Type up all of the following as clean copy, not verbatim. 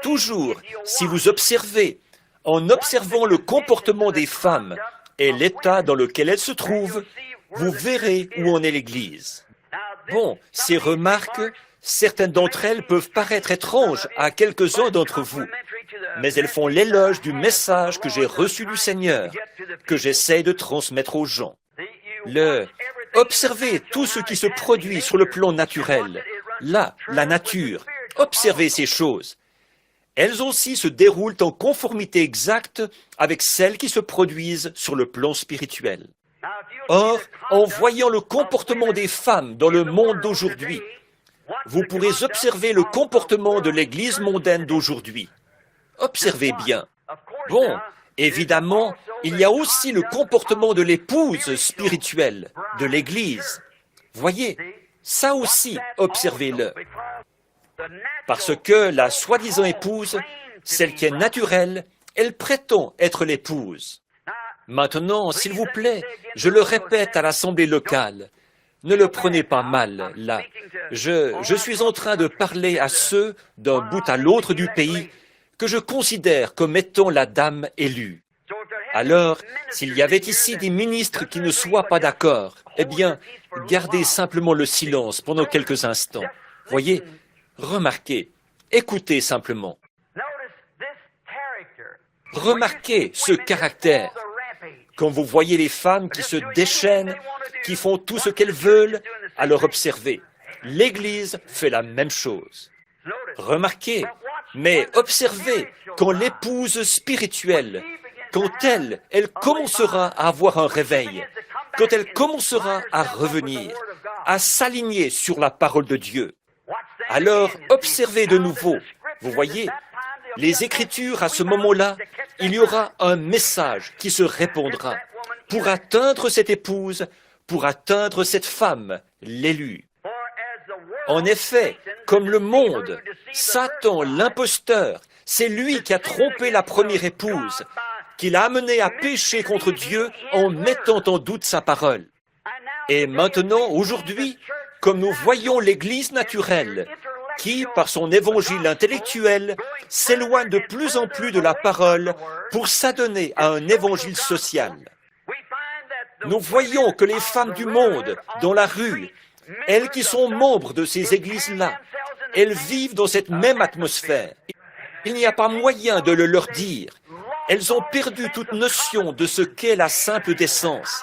Toujours, si vous observez, en observant le comportement des femmes et l'état dans lequel elles se trouvent, vous verrez où en est l'Église. Bon, ces remarques, certaines d'entre elles peuvent paraître étranges à quelques-uns d'entre vous, mais elles font l'éloge du message que j'ai reçu du Seigneur, que j'essaie de transmettre aux gens. Observez tout ce qui se produit sur le plan naturel. Là, la nature. Observez ces choses. Elles aussi se déroulent en conformité exacte avec celles qui se produisent sur le plan spirituel. Or, en voyant le comportement des femmes dans le monde d'aujourd'hui, vous pourrez observer le comportement de l'Église mondaine d'aujourd'hui. Observez bien. Bon, évidemment, il y a aussi le comportement de l'épouse spirituelle de l'Église. Voyez, ça aussi, observez-le. Parce que la soi-disant épouse, celle qui est naturelle, elle prétend être l'épouse. Maintenant, s'il vous plaît, je le répète à l'assemblée locale, ne le prenez pas mal, là. Je suis en train de parler à ceux d'un bout à l'autre du pays que je considère comme étant la dame élue. Alors, s'il y avait ici des ministres qui ne soient pas d'accord, eh bien, gardez simplement le silence pendant quelques instants. Voyez, remarquez, écoutez simplement. Remarquez ce caractère. Quand vous voyez les femmes qui se déchaînent, qui font tout ce qu'elles veulent, alors observez. L'Église fait la même chose. Remarquez, mais observez quand l'épouse spirituelle, quand elle commencera à avoir un réveil, quand elle commencera à revenir, à s'aligner sur la parole de Dieu. Alors, observez de nouveau. Vous voyez, les Écritures, à ce moment-là, il y aura un message qui se répondra pour atteindre cette épouse, pour atteindre cette femme, l'élue. En effet, comme le monde, Satan, l'imposteur, c'est lui qui a trompé la première épouse, qui l'a amenée à pécher contre Dieu en mettant en doute sa parole. Et maintenant, aujourd'hui, comme nous voyons l'Église naturelle, qui, par son évangile intellectuel, s'éloigne de plus en plus de la parole pour s'adonner à un évangile social. Nous voyons que les femmes du monde, dans la rue, elles qui sont membres de ces églises-là, elles vivent dans cette même atmosphère. Il n'y a pas moyen de le leur dire. Elles ont perdu toute notion de ce qu'est la simple décence.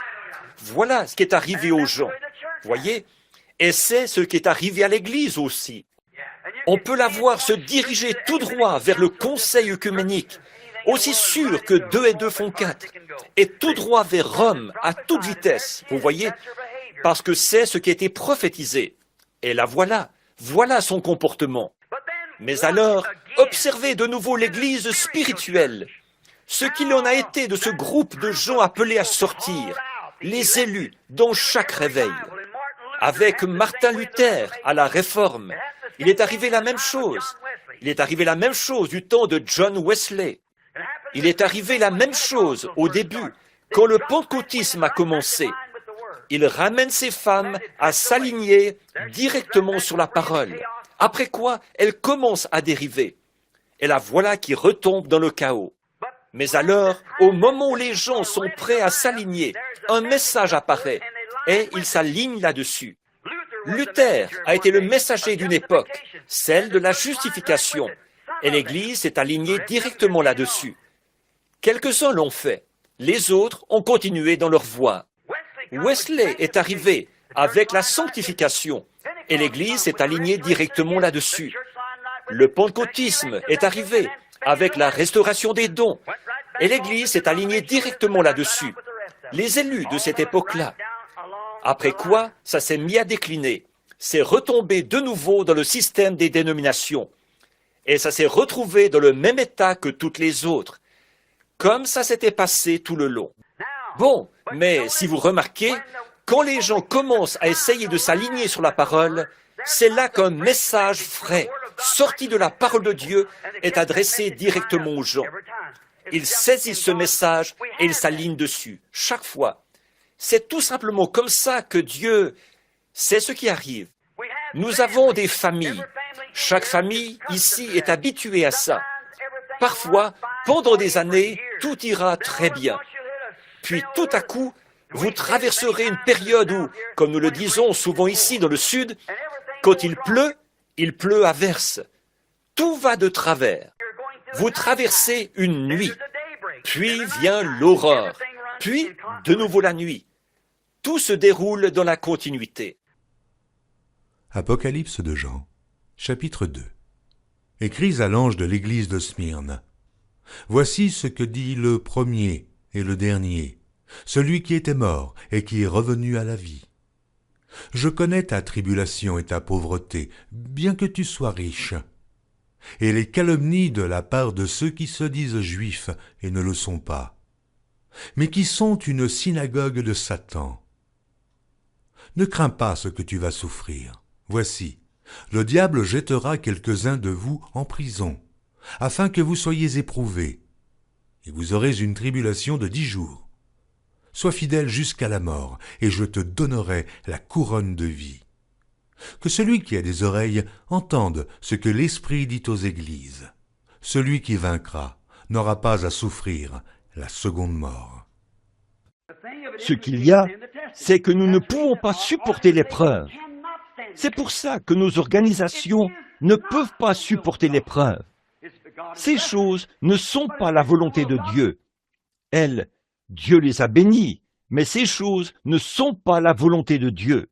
Voilà ce qui est arrivé aux gens. Voyez? Et c'est ce qui est arrivé à l'Église aussi. On peut la voir se diriger tout droit vers le conseil œcuménique, aussi sûr que 2 et 2 font 4, et tout droit vers Rome, à toute vitesse, vous voyez, parce que c'est ce qui a été prophétisé. Et la voilà, voilà son comportement. Mais alors, observez de nouveau l'Église spirituelle, ce qu'il en a été de ce groupe de gens appelés à sortir, les élus dans chaque réveil. Avec Martin Luther à la Réforme, il est arrivé la même chose. Il est arrivé la même chose du temps de John Wesley. Il est arrivé la même chose au début, quand le pentecôtisme a commencé. Il ramène ces femmes à s'aligner directement sur la parole. Après quoi, elles commencent à dériver. Et la voilà qui retombe dans le chaos. Mais alors, au moment où les gens sont prêts à s'aligner, un message apparaît et ils s'alignent là-dessus. Luther a été le messager d'une époque, celle de la justification, et l'Église s'est alignée directement là-dessus. Quelques-uns l'ont fait, les autres ont continué dans leur voie. Wesley est arrivé avec la sanctification, et l'Église s'est alignée directement là-dessus. Le pentecôtisme est arrivé avec la restauration des dons, et l'Église s'est alignée directement là-dessus. Les élus de cette époque-là. Après quoi, ça s'est mis à décliner. C'est retombé de nouveau dans le système des dénominations. Et ça s'est retrouvé dans le même état que toutes les autres. Comme ça s'était passé tout le long. Bon, mais si vous remarquez, quand les gens commencent à essayer de s'aligner sur la parole, c'est là qu'un message frais, sorti de la parole de Dieu, est adressé directement aux gens. Ils saisissent ce message et ils s'alignent dessus, chaque fois. C'est tout simplement comme ça que Dieu sait ce qui arrive. Nous avons des familles. Chaque famille ici est habituée à ça. Parfois, pendant des années, tout ira très bien. Puis tout à coup, vous traverserez une période où, comme nous le disons souvent ici dans le Sud, quand il pleut à verse. Tout va de travers. Vous traversez une nuit, puis vient l'aurore, puis de nouveau la nuit. Tout se déroule dans la continuité. Apocalypse de Jean, chapitre 2. Écris à l'ange de l'église de Smyrne. Voici ce que dit le premier et le dernier, celui qui était mort et qui est revenu à la vie. Je connais ta tribulation et ta pauvreté, bien que tu sois riche, et les calomnies de la part de ceux qui se disent juifs et ne le sont pas, mais qui sont une synagogue de Satan. Ne crains pas ce que tu vas souffrir. Voici, le diable jettera quelques-uns de vous en prison, afin que vous soyez éprouvés, et vous aurez une tribulation de 10 jours. Sois fidèle jusqu'à la mort, et je te donnerai la couronne de vie. Que celui qui a des oreilles entende ce que l'Esprit dit aux églises. Celui qui vaincra n'aura pas à souffrir la seconde mort. Ce qu'il y a, c'est que nous ne pouvons pas supporter l'épreuve. C'est pour ça que nos organisations ne peuvent pas supporter l'épreuve. Ces choses ne sont pas la volonté de Dieu. Elles, Dieu les a bénies, mais ces choses ne sont pas la volonté de Dieu.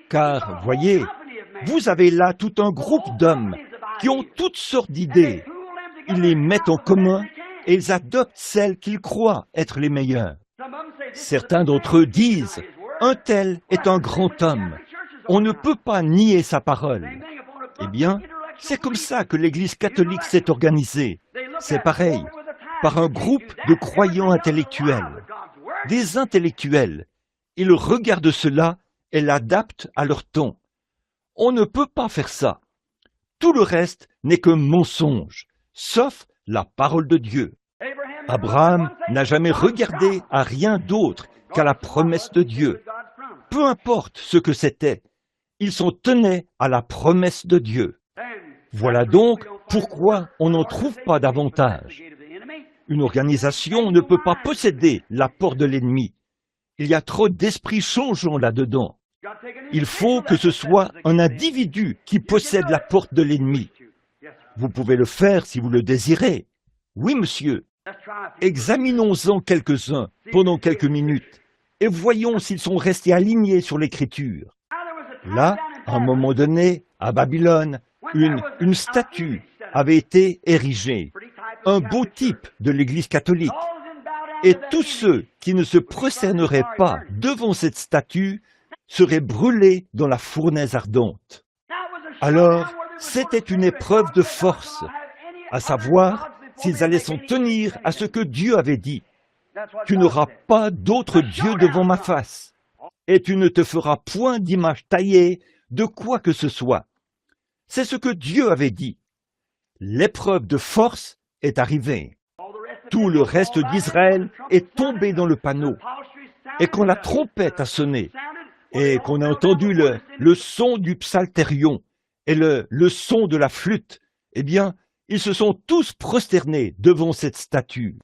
Car, voyez, vous avez là tout un groupe d'hommes qui ont toutes sortes d'idées. Ils les mettent en commun et ils adoptent celles qu'ils croient être les meilleures. Certains d'entre eux disent « Un tel est un grand homme. On ne peut pas nier sa parole. » Eh bien, c'est comme ça que l'Église catholique s'est organisée. C'est pareil, par un groupe de croyants intellectuels. Des intellectuels. Ils regardent cela et l'adaptent à leur ton. On ne peut pas faire ça. Tout le reste n'est que mensonge, sauf la parole de Dieu. Abraham n'a jamais regardé à rien d'autre qu'à la promesse de Dieu. Peu importe ce que c'était, il s'en tenait à la promesse de Dieu. Voilà donc pourquoi on n'en trouve pas davantage. Une organisation ne peut pas posséder la porte de l'ennemi. Il y a trop d'esprits changeants là-dedans. Il faut que ce soit un individu qui possède la porte de l'ennemi. Vous pouvez le faire si vous le désirez. Oui, monsieur. Examinons-en quelques-uns pendant quelques minutes et voyons s'ils sont restés alignés sur l'Écriture. Là, à un moment donné, à Babylone, une statue avait été érigée, un beau type de l'Église catholique. Et tous ceux qui ne se prosterneraient pas devant cette statue seraient brûlés dans la fournaise ardente. Alors, c'était une épreuve de force, à savoir s'ils allaient s'en tenir à ce que Dieu avait dit. Tu n'auras pas d'autre Dieu devant ma face, et tu ne te feras point d'image taillée de quoi que ce soit. C'est ce que Dieu avait dit. L'épreuve de force est arrivée. Tout le reste d'Israël est tombé dans le panneau. Et quand la trompette a sonné, et qu'on a entendu le son du psalterion et le son de la flûte, eh bien, ils se sont tous prosternés devant cette statue.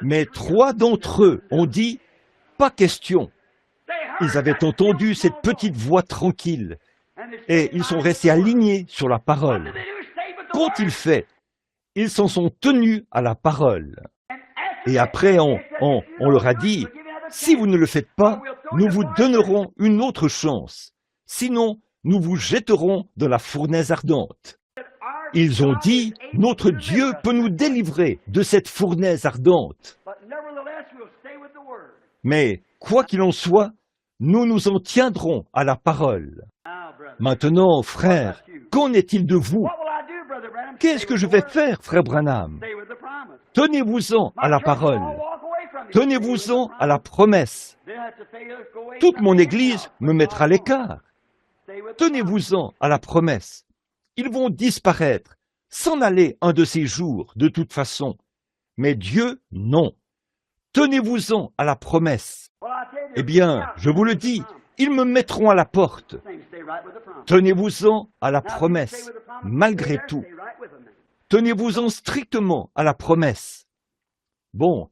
Mais 3 d'entre eux ont dit « Pas question ». Ils avaient entendu cette petite voix tranquille et ils sont restés alignés sur la parole. Qu'ont-ils fait? Ils s'en sont tenus à la parole. Et après, on leur a dit « Si vous ne le faites pas, nous vous donnerons une autre chance. Sinon, nous vous jetterons dans la fournaise ardente. » Ils ont dit « Notre Dieu peut nous délivrer de cette fournaise ardente. » Mais, quoi qu'il en soit, nous nous en tiendrons à la parole. Maintenant, frère, qu'en est-il de vous? Qu'est-ce que je vais faire, frère Branham? Tenez-vous-en à la parole. Tenez-vous-en à la promesse. Toute mon Église me mettra à l'écart. Tenez-vous-en à la promesse. Ils vont disparaître, s'en aller un de ces jours, de toute façon. Mais Dieu, non. Tenez-vous-en à la promesse. Eh bien, je vous le dis, ils me mettront à la porte. Tenez-vous-en à la promesse, malgré tout. Tenez-vous-en strictement à la promesse. Bon,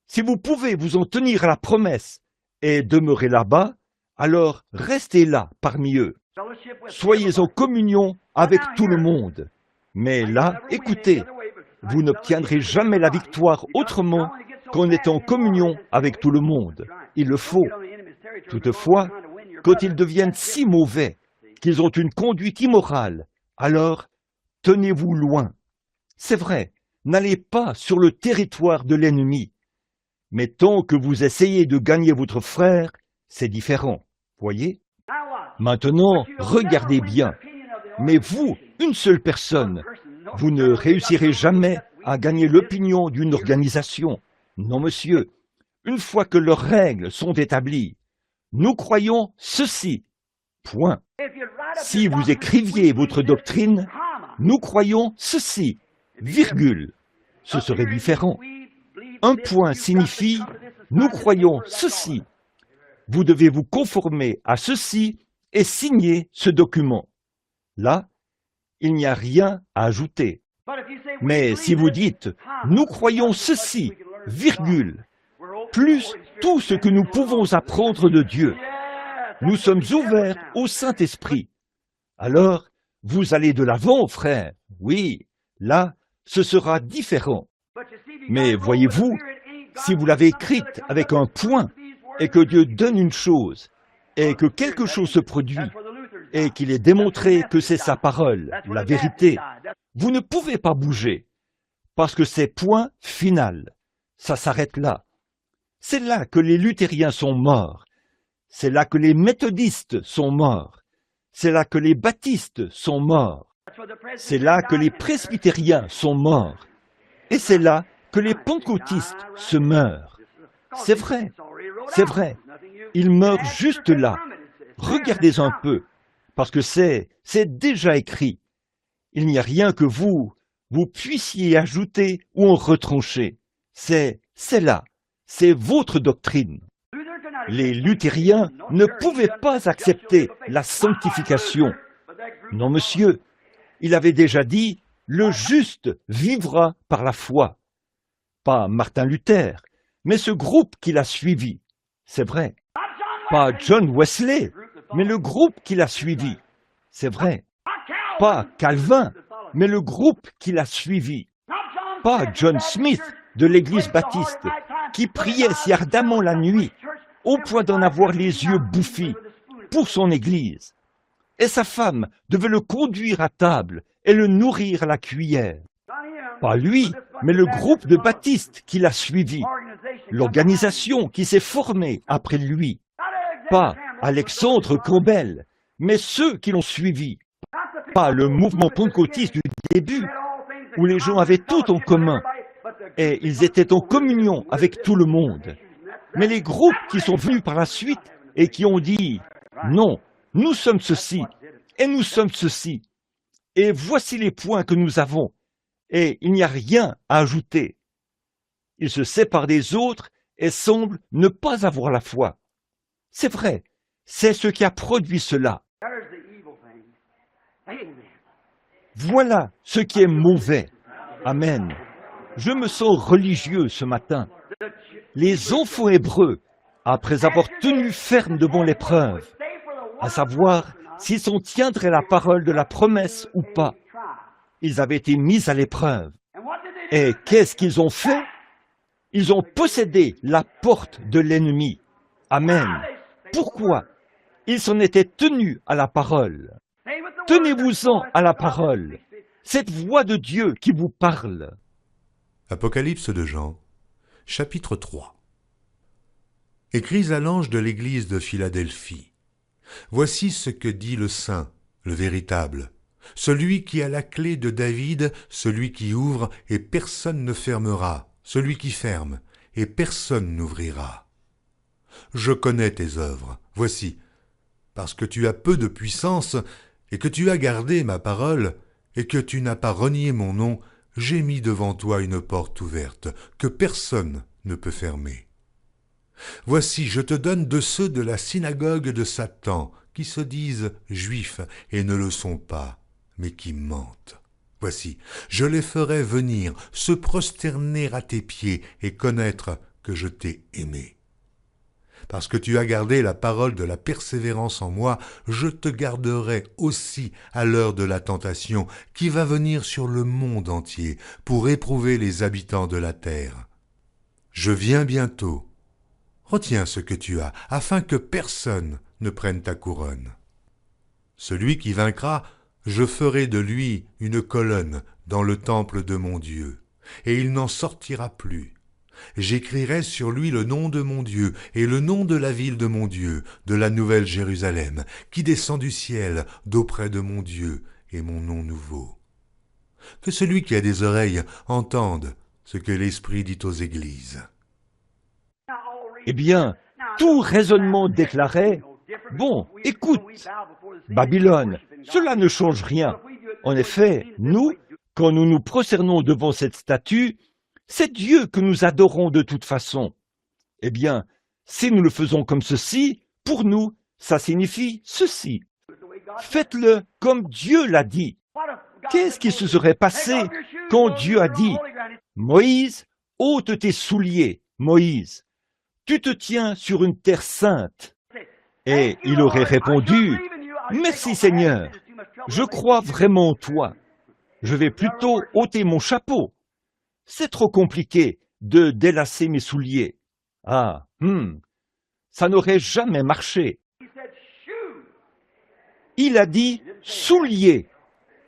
si vous pouvez vous en tenir à la promesse et demeurer là-bas, alors restez là parmi eux. Soyez en communion avec tout le monde. Mais là, écoutez, vous n'obtiendrez jamais la victoire autrement qu'en étant en communion avec tout le monde. Il le faut. Toutefois, quand ils deviennent si mauvais qu'ils ont une conduite immorale, alors tenez-vous loin. C'est vrai, n'allez pas sur le territoire de l'ennemi. Mais tant que vous essayez de gagner votre frère, c'est différent. Voyez? Maintenant, regardez bien. Mais vous, une seule personne, vous ne réussirez jamais à gagner l'opinion d'une organisation. Non, monsieur. Une fois que leurs règles sont établies, nous croyons ceci. Point. Si vous écriviez votre doctrine, nous croyons ceci. Virgule. Ce serait différent. Un point signifie nous croyons ceci. Vous devez vous conformer à ceci et signer ce document. Là, il n'y a rien à ajouter. Mais si vous dites nous croyons ceci, virgule, plus tout ce que nous pouvons apprendre de Dieu, nous sommes ouverts au Saint-Esprit. Alors, vous allez de l'avant, frère. Oui, là, ce sera différent. Mais voyez-vous, si vous l'avez écrite avec un point, et que Dieu donne une chose, et que quelque chose se produit, et qu'il est démontré que c'est sa parole, la vérité, vous ne pouvez pas bouger, parce que c'est point final. Ça s'arrête là. C'est là que les luthériens sont morts. C'est là que les méthodistes sont morts. C'est là que les baptistes sont morts. C'est là que les presbytériens sont morts. Et c'est là que les pentecôtistes se meurent. C'est vrai, c'est vrai. Ils meurent juste là. Regardez un peu, parce que c'est déjà écrit. Il n'y a rien que vous puissiez ajouter ou en retrancher. C'est là. C'est votre doctrine. Les luthériens ne pouvaient pas accepter la sanctification. Non, monsieur, il avait déjà dit « le juste vivra par la foi ». Pas Martin Luther, mais ce groupe qui l'a suivi. C'est vrai. Pas John Wesley, mais le groupe qui l'a suivi. C'est vrai. Pas Calvin, mais le groupe qui l'a suivi. Pas John Smith de l'Église baptiste, qui priait si ardemment la nuit, au point d'en avoir les yeux bouffis, pour son Église. Et sa femme devait le conduire à table et le nourrir à la cuillère. Pas lui, mais le groupe de baptistes qui l'a suivi, l'organisation qui s'est formée après lui. Pas Alexandre Campbell, mais ceux qui l'ont suivi. Pas le mouvement pentecôtiste du début, où les gens avaient tout en commun, et ils étaient en communion avec tout le monde. Mais les groupes qui sont venus par la suite et qui ont dit « Non, nous sommes ceci, et nous sommes ceci, et voici les points que nous avons, et il n'y a rien à ajouter. » Ils se séparent des autres et semblent ne pas avoir la foi. C'est vrai, c'est ce qui a produit cela. Voilà ce qui est mauvais. Amen. Je me sens religieux ce matin. Les enfants hébreux, après avoir tenu ferme devant l'épreuve, à savoir s'ils s'en tiendraient la parole de la promesse ou pas, ils avaient été mis à l'épreuve. Et qu'est-ce qu'ils ont fait? Ils ont possédé la porte de l'ennemi. Amen. Pourquoi? Ils s'en étaient tenus à la parole. Tenez-vous-en à la parole. Cette voix de Dieu qui vous parle. Apocalypse de Jean, chapitre 3. Écris à l'ange de l'église de Philadelphie. Voici ce que dit le Saint, le véritable, celui qui a la clé de David, celui qui ouvre et personne ne fermera, celui qui ferme et personne n'ouvrira. Je connais tes œuvres, voici, parce que tu as peu de puissance et que tu as gardé ma parole et que tu n'as pas renié mon nom, j'ai mis devant toi une porte ouverte que personne ne peut fermer. Voici, je te donne de ceux de la synagogue de Satan, qui se disent juifs et ne le sont pas, mais qui mentent. Voici, je les ferai venir, se prosterner à tes pieds et connaître que je t'ai aimé. Parce que tu as gardé la parole de la persévérance en moi, je te garderai aussi à l'heure de la tentation qui va venir sur le monde entier pour éprouver les habitants de la terre. Je viens bientôt. Retiens ce que tu as, afin que personne ne prenne ta couronne. Celui qui vaincra, je ferai de lui une colonne dans le temple de mon Dieu, et il n'en sortira plus. J'écrirai sur lui le nom de mon Dieu et le nom de la ville de mon Dieu, de la nouvelle Jérusalem, qui descend du ciel d'auprès de mon Dieu et mon nom nouveau. Que celui qui a des oreilles entende ce que l'Esprit dit aux églises. Eh bien, tout raisonnement déclarait, bon, écoute, Babylone, cela ne change rien. En effet, nous, quand nous nous prosternons devant cette statue, c'est Dieu que nous adorons de toute façon. Eh bien, si nous le faisons comme ceci, pour nous, ça signifie ceci. Faites-le comme Dieu l'a dit. Qu'est-ce qui se serait passé quand Dieu a dit « Moïse, ôte tes souliers, Moïse, tu te tiens sur une terre sainte ». Et il aurait répondu « Merci Seigneur, je crois vraiment en toi. Je vais plutôt ôter mon chapeau. C'est trop compliqué de délacer mes souliers. Ah, ça n'aurait jamais marché. » Il a dit « souliers ».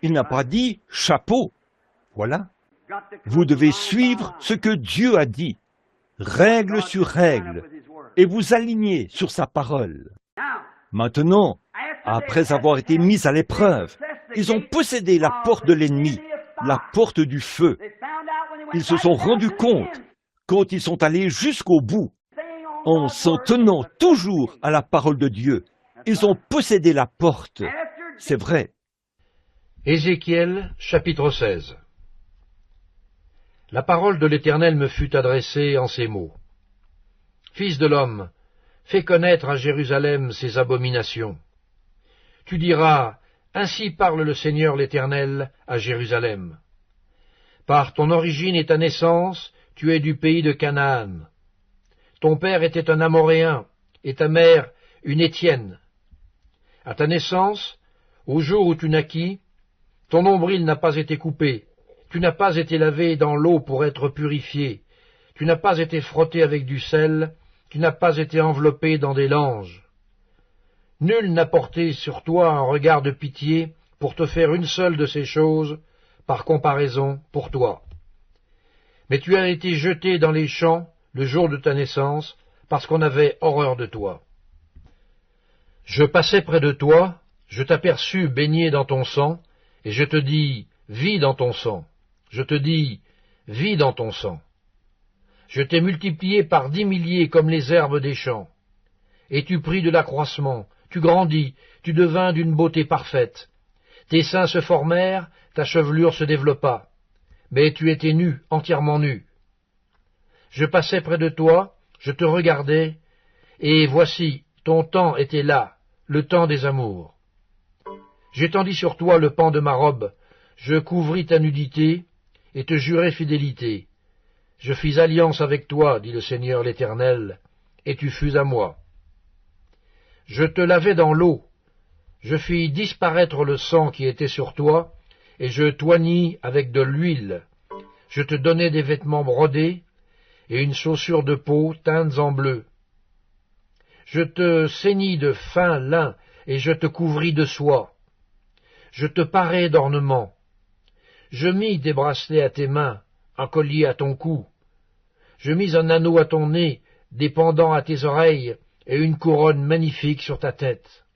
Il n'a pas dit « chapeau ». Voilà. Vous devez suivre ce que Dieu a dit, règle sur règle, et vous aligner sur sa parole. Maintenant, après avoir été mis à l'épreuve, ils ont possédé la porte de l'ennemi, la porte du feu. Ils se sont rendus compte, quand ils sont allés jusqu'au bout, en s'en tenant toujours à la parole de Dieu, ils ont possédé la porte. C'est vrai. Ézéchiel, chapitre 16. La parole de l'Éternel me fut adressée en ces mots. Fils de l'homme, fais connaître à Jérusalem ses abominations. Tu diras, ainsi parle le Seigneur l'Éternel à Jérusalem. Par ton origine et ta naissance, tu es du pays de Canaan. Ton père était un Amoréen, et ta mère une Étienne. À ta naissance, au jour où tu naquis, ton nombril n'a pas été coupé, tu n'as pas été lavé dans l'eau pour être purifié, tu n'as pas été frotté avec du sel, tu n'as pas été enveloppé dans des langes. Nul n'a porté sur toi un regard de pitié pour te faire une seule de ces choses, par comparaison pour toi. Mais tu as été jeté dans les champs le jour de ta naissance, parce qu'on avait horreur de toi. Je passais près de toi, je t'aperçus baigné dans ton sang, et je te dis, vis dans ton sang. Je te dis, vis dans ton sang. Je t'ai multiplié par 10 milliers comme les herbes des champs. Et tu pris de l'accroissement, tu grandis, tu devins d'une beauté parfaite. Tes seins se formèrent, ta chevelure se développa. Mais tu étais nu, entièrement nu. Je passais près de toi, je te regardais, et voici, ton temps était là, le temps des amours. J'étendis sur toi le pan de ma robe, je couvris ta nudité, et te jurai fidélité. Je fis alliance avec toi, dit le Seigneur l'Éternel, et tu fus à moi. Je te lavai dans l'eau, je fis disparaître le sang qui était sur toi, et je t'oignis avec de l'huile. Je te donnai des vêtements brodés, et une chaussure de peau teintes en bleu. Je te ceignis de fin lin, et je te couvris de soie. Je te parai d'ornements. Je mis des bracelets à tes mains, un collier à ton cou. Je mis un anneau à ton nez, des pendants à tes oreilles, et une couronne magnifique sur ta tête.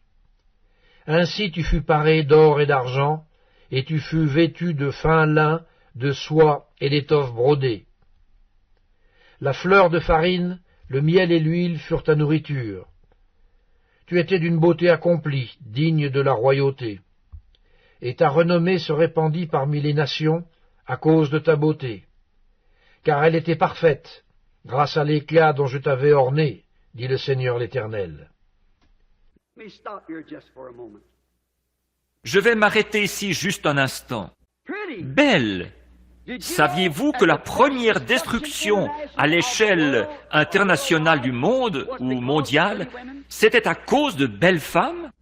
Ainsi tu fus paré d'or et d'argent, et tu fus vêtu de fin lin, de soie et d'étoffe brodée. La fleur de farine, le miel et l'huile furent ta nourriture. Tu étais d'une beauté accomplie, digne de la royauté. Et ta renommée se répandit parmi les nations à cause de ta beauté. Car elle était parfaite, grâce à l'éclat dont je t'avais orné, dit le Seigneur l'Éternel. Je vais m'arrêter ici juste un instant. Belle! Saviez-vous que la première destruction à l'échelle internationale du monde ou mondiale, c'était à cause de belles femmes?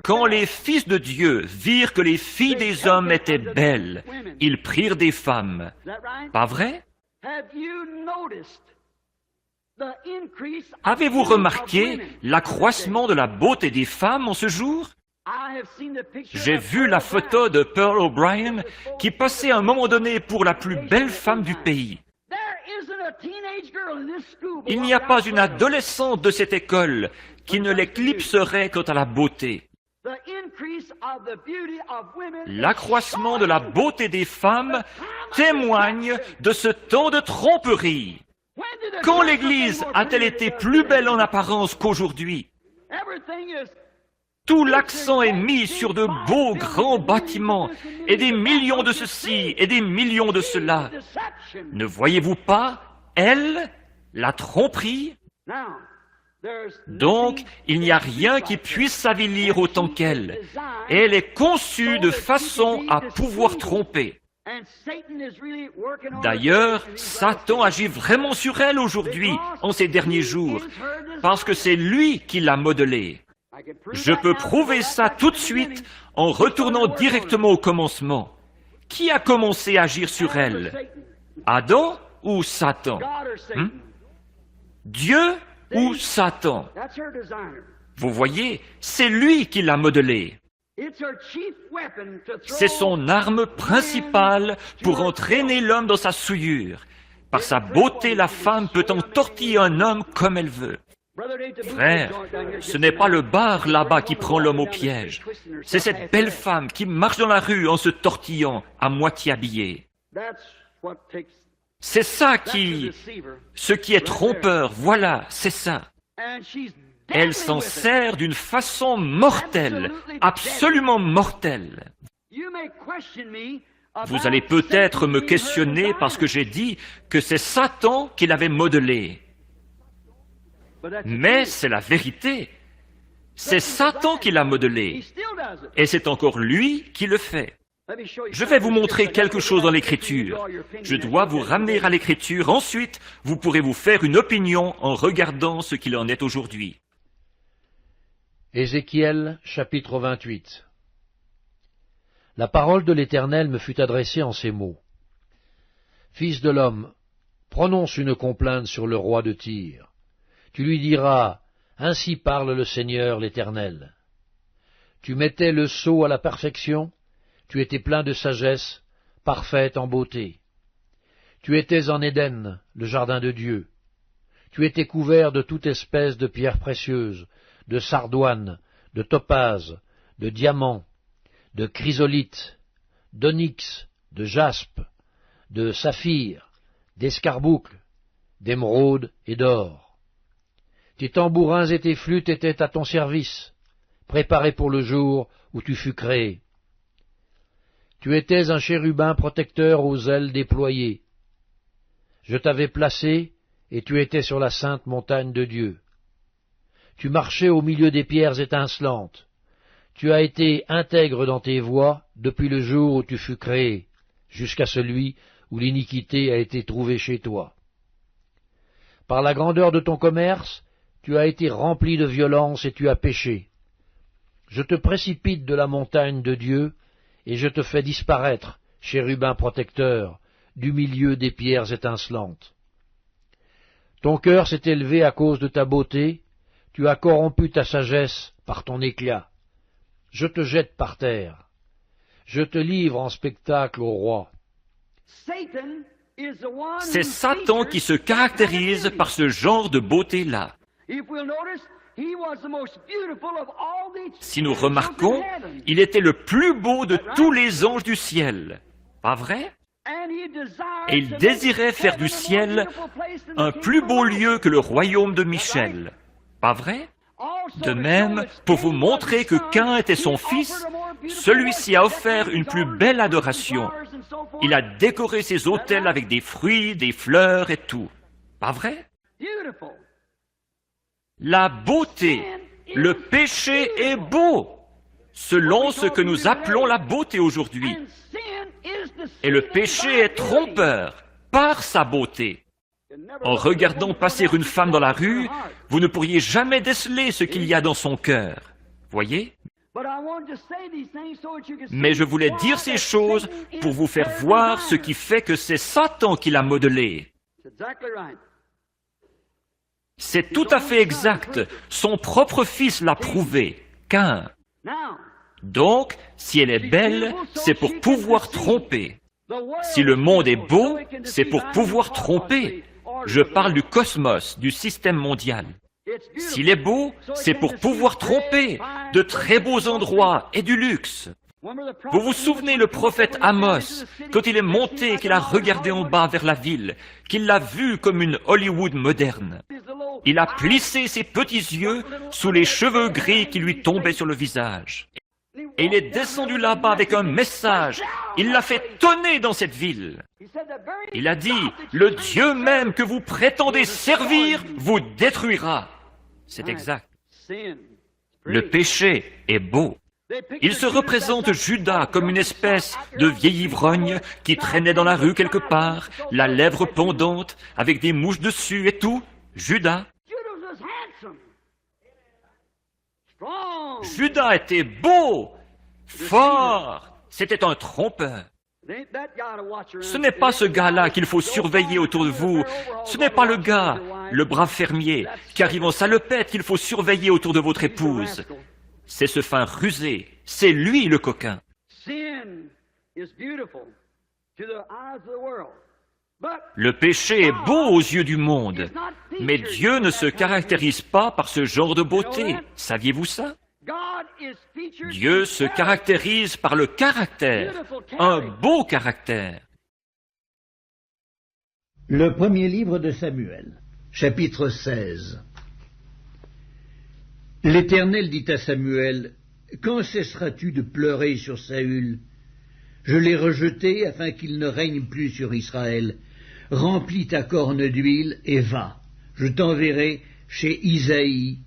Quand les fils de Dieu virent que les filles des hommes étaient belles, ils prirent des femmes. Pas vrai? Avez-vous remarqué l'accroissement de la beauté des femmes en ce jour? J'ai vu la photo de Pearl O'Brien qui passait à un moment donné pour la plus belle femme du pays. Il n'y a pas une adolescente de cette école qui ne l'éclipserait quant à la beauté. L'accroissement de la beauté des femmes témoigne de ce temps de tromperie. Quand l'Église a-t-elle été plus belle en apparence qu'aujourd'hui? Tout l'accent est mis sur de beaux grands bâtiments et des millions de ceci et des millions de cela. Ne voyez-vous pas, elle, la tromperie? Donc, il n'y a rien qui puisse s'avilir autant qu'elle. Elle est conçue de façon à pouvoir tromper. D'ailleurs, Satan agit vraiment sur elle aujourd'hui, en ces derniers jours, parce que c'est lui qui l'a modelée. Je peux prouver ça tout de suite en retournant directement au commencement. Qui a commencé à agir sur elle? Adam ou Satan? Dieu ou Satan? Vous voyez, c'est lui qui l'a modelée. C'est son arme principale pour entraîner l'homme dans sa souillure. Par sa beauté, la femme peut entortiller un homme comme elle veut. Frère, ce n'est pas le bar là-bas qui prend l'homme au piège. C'est cette belle femme qui marche dans la rue en se tortillant, à moitié habillée. C'est ça ce qui est trompeur, voilà, c'est ça. Elle s'en sert d'une façon mortelle, absolument mortelle. Vous allez peut-être me questionner parce que j'ai dit que c'est Satan qui l'avait modelée. Mais c'est la vérité. C'est Satan qui l'a modelée. Et c'est encore lui qui le fait. Je vais vous montrer quelque chose dans l'Écriture. Je dois vous ramener à l'Écriture. Ensuite, vous pourrez vous faire une opinion en regardant ce qu'il en est aujourd'hui. Ézéchiel, chapitre 28. La parole de l'Éternel me fut adressée en ces mots. Fils de l'homme, prononce une complainte sur le roi de Tyr. Tu lui diras, ainsi parle le Seigneur l'Éternel. Tu mettais le sceau à la perfection, tu étais plein de sagesse, parfaite en beauté. Tu étais en Éden, le jardin de Dieu. Tu étais couvert de toute espèce de pierres précieuses, de sardoine, de topaze, de diamant, de chrysolite, d'onyx, de jaspe, de saphir, d'escarboucle, d'émeraude et d'or. Tes tambourins et tes flûtes étaient à ton service, préparés pour le jour où tu fus créé. Tu étais un chérubin protecteur aux ailes déployées. Je t'avais placé, et tu étais sur la sainte montagne de Dieu. Tu marchais au milieu des pierres étincelantes. Tu as été intègre dans tes voies depuis le jour où tu fus créé, jusqu'à celui où l'iniquité a été trouvée chez toi. Par la grandeur de ton commerce, tu as été rempli de violence et tu as péché. Je te précipite de la montagne de Dieu, et je te fais disparaître, chérubin protecteur, du milieu des pierres étincelantes. Ton cœur s'est élevé à cause de ta beauté, tu as corrompu ta sagesse par ton éclat. Je te jette par terre. Je te livre en spectacle au roi. C'est Satan qui se caractérise par ce genre de beauté-là. Si nous remarquons, il était le plus beau de tous les anges du ciel. Pas vrai? Et il désirait faire du ciel un plus beau lieu que le royaume de Michel. Pas vrai? De même, pour vous montrer que Caïn était son fils, celui-ci a offert une plus belle adoration. Il a décoré ses autels avec des fruits, des fleurs et tout. Pas vrai? La beauté, le péché est beau, selon ce que nous appelons la beauté aujourd'hui. Et le péché est trompeur par sa beauté. En regardant passer une femme dans la rue, vous ne pourriez jamais déceler ce qu'il y a dans son cœur. Voyez? Mais je voulais dire ces choses pour vous faire voir ce qui fait que c'est Satan qui l'a modelé. C'est tout à fait exact. Son propre fils l'a prouvé. Caïn. Donc, si elle est belle, c'est pour pouvoir tromper. Si le monde est beau, c'est pour pouvoir tromper. Je parle du cosmos, du système mondial. S'il est beau, c'est pour pouvoir tromper, de très beaux endroits et du luxe. Vous vous souvenez le prophète Amos, quand il est monté et qu'il a regardé en bas vers la ville, qu'il l'a vue comme une Hollywood moderne. Il a plissé ses petits yeux sous les cheveux gris qui lui tombaient sur le visage. Et il est descendu là-bas avec un message. Il l'a fait tonner dans cette ville. Il a dit, le Dieu même que vous prétendez servir vous détruira. C'est exact. Le péché est beau. Il se représente Judas comme une espèce de vieil ivrogne qui traînait dans la rue quelque part, la lèvre pendante, avec des mouches dessus et tout. Judas. Judas était beau, fort. C'était un trompeur. Ce n'est pas ce gars-là qu'il faut surveiller autour de vous. Ce n'est pas le gars, le brave fermier, qui arrive en salopette qu'il faut surveiller autour de votre épouse. C'est ce fin rusé. C'est lui le coquin. Le péché est beau aux yeux du monde, mais Dieu ne se caractérise pas par ce genre de beauté. Saviez-vous ça? Dieu se caractérise par le caractère, un beau caractère. Le premier livre de Samuel, chapitre 16. L'Éternel dit à Samuel, « Quand cesseras-tu de pleurer sur Saül? Je l'ai rejeté afin qu'il ne règne plus sur Israël. Remplis ta corne d'huile et va. Je t'enverrai chez Isaïe,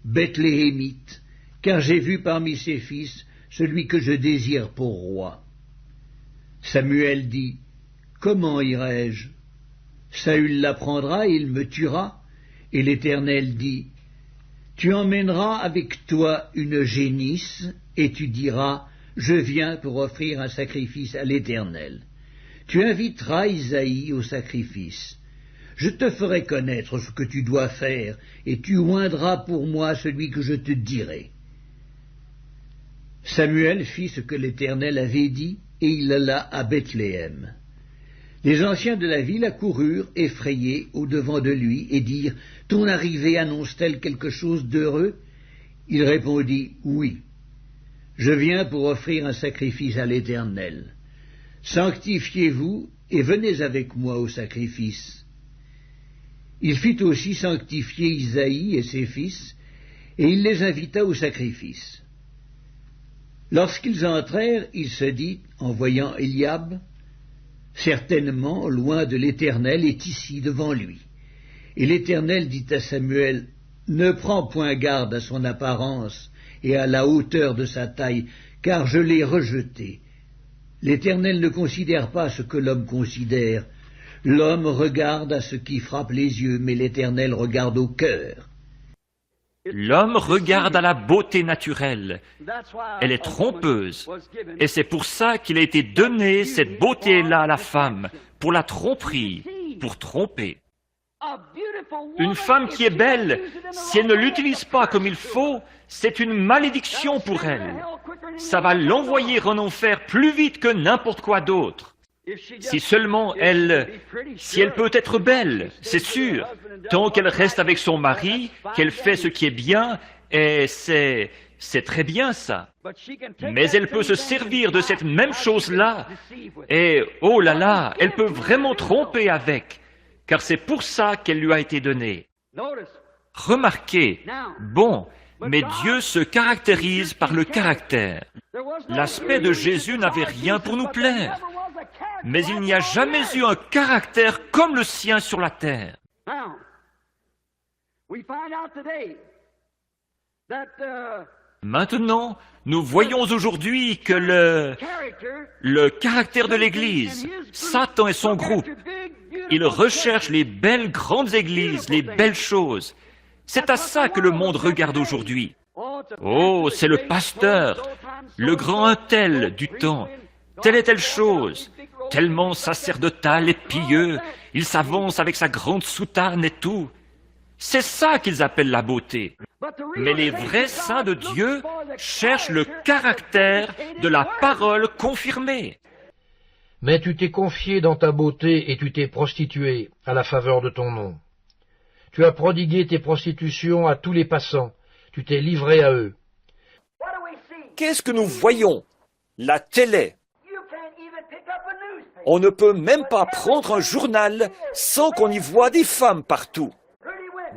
Bethléemite, car j'ai vu parmi ses fils celui que je désire pour roi. » Samuel dit, « Comment irai-je? Saül l'apprendra et il me tuera. » Et l'Éternel dit, « Tu emmèneras avec toi une génisse, et tu diras, je viens pour offrir un sacrifice à l'Éternel. Tu inviteras Isaïe au sacrifice. Je te ferai connaître ce que tu dois faire, et tu oindras pour moi celui que je te dirai. » Samuel fit ce que l'Éternel avait dit, et il alla à Bethléem. Les anciens de la ville accoururent, effrayés, au-devant de lui, et dirent, « Ton arrivée annonce-t-elle quelque chose d'heureux ?» Il répondit, « Oui. Je viens pour offrir un sacrifice à l'Éternel. Sanctifiez-vous, et venez avec moi au sacrifice. » Il fit aussi sanctifier Isaïe et ses fils, et il les invita au sacrifice. Lorsqu'ils entrèrent, il se dit, en voyant Eliab, « Certainement, loin de l'Éternel est ici devant lui. » Et l'Éternel dit à Samuel, « Ne prends point garde à son apparence et à la hauteur de sa taille, car je l'ai rejeté. L'Éternel ne considère pas ce que l'homme considère. L'homme regarde à ce qui frappe les yeux, mais l'Éternel regarde au cœur. » L'homme regarde à la beauté naturelle. Elle est trompeuse. Et c'est pour ça qu'il a été donné cette beauté-là à la femme, pour la tromperie, pour tromper. Une femme qui est belle, si elle ne l'utilise pas comme il faut, c'est une malédiction pour elle. Ça va l'envoyer en enfer plus vite que n'importe quoi d'autre. Si seulement si elle peut être belle, c'est sûr, tant qu'elle reste avec son mari, qu'elle fait ce qui est bien, et c'est très bien ça. Mais elle peut se servir de cette même chose-là, et oh là là, elle peut vraiment tromper avec, car c'est pour ça qu'elle lui a été donnée. Remarquez, bon, mais Dieu se caractérise par le caractère. L'aspect de Jésus n'avait rien pour nous plaire. Mais il n'y a jamais eu un caractère comme le sien sur la terre. Maintenant, nous voyons aujourd'hui que le caractère de l'Église, Satan et son groupe, ils recherchent les belles grandes églises, les belles choses. C'est à ça que le monde regarde aujourd'hui. Oh, c'est le pasteur, le grand un tel du temps, telle et telle chose, tellement sacerdotal et pieux, il s'avance avec sa grande soutane et tout. C'est ça qu'ils appellent la beauté. Mais les vrais saints de Dieu cherchent le caractère de la parole confirmée. Mais tu t'es confié dans ta beauté et tu t'es prostitué à la faveur de ton nom. Tu as prodigué tes prostitutions à tous les passants. Tu t'es livré à eux. Qu'est-ce que nous voyons? La télé. On ne peut même pas prendre un journal sans qu'on y voit des femmes partout.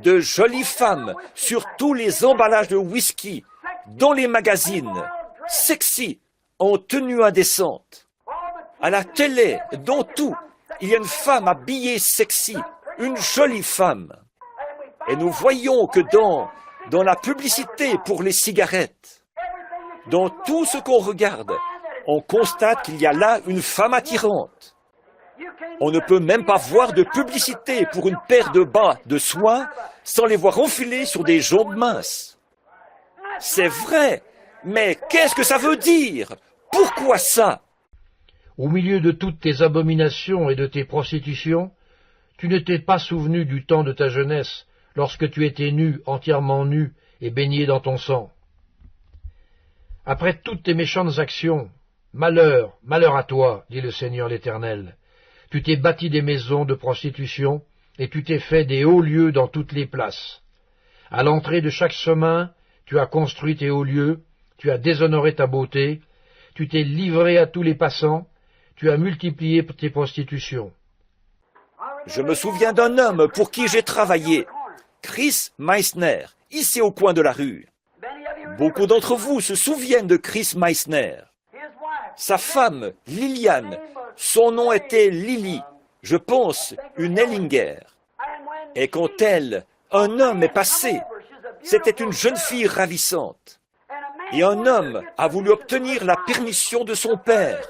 De jolies femmes sur tous les emballages de whisky, dans les magazines, sexy, en tenue indécente. À la télé, dans tout, il y a une femme habillée sexy, une jolie femme. Et nous voyons que dans la publicité pour les cigarettes, dans tout ce qu'on regarde, on constate qu'il y a là une femme attirante. On ne peut même pas voir de publicité pour une paire de bas de soie sans les voir enfiler sur des jambes minces. C'est vrai, mais qu'est-ce que ça veut dire? Pourquoi ça? Au milieu de toutes tes abominations et de tes prostitutions, tu ne t'es pas souvenu du temps de ta jeunesse, lorsque tu étais nu, entièrement nu, et baigné dans ton sang. Après toutes tes méchantes actions, malheur, malheur à toi, dit le Seigneur l'Éternel. Tu t'es bâti des maisons de prostitution, et tu t'es fait des hauts lieux dans toutes les places. À l'entrée de chaque chemin, tu as construit tes hauts lieux, tu as déshonoré ta beauté, tu t'es livré à tous les passants, tu as multiplié tes prostitutions. Je me souviens d'un homme pour qui j'ai travaillé, Chris Meissner, ici au coin de la rue. Beaucoup d'entre vous se souviennent de Chris Meissner. Sa femme, Liliane, son nom était Lily, je pense une Ellinger. Et quand un homme est passé, c'était une jeune fille ravissante. Et un homme a voulu obtenir la permission de son père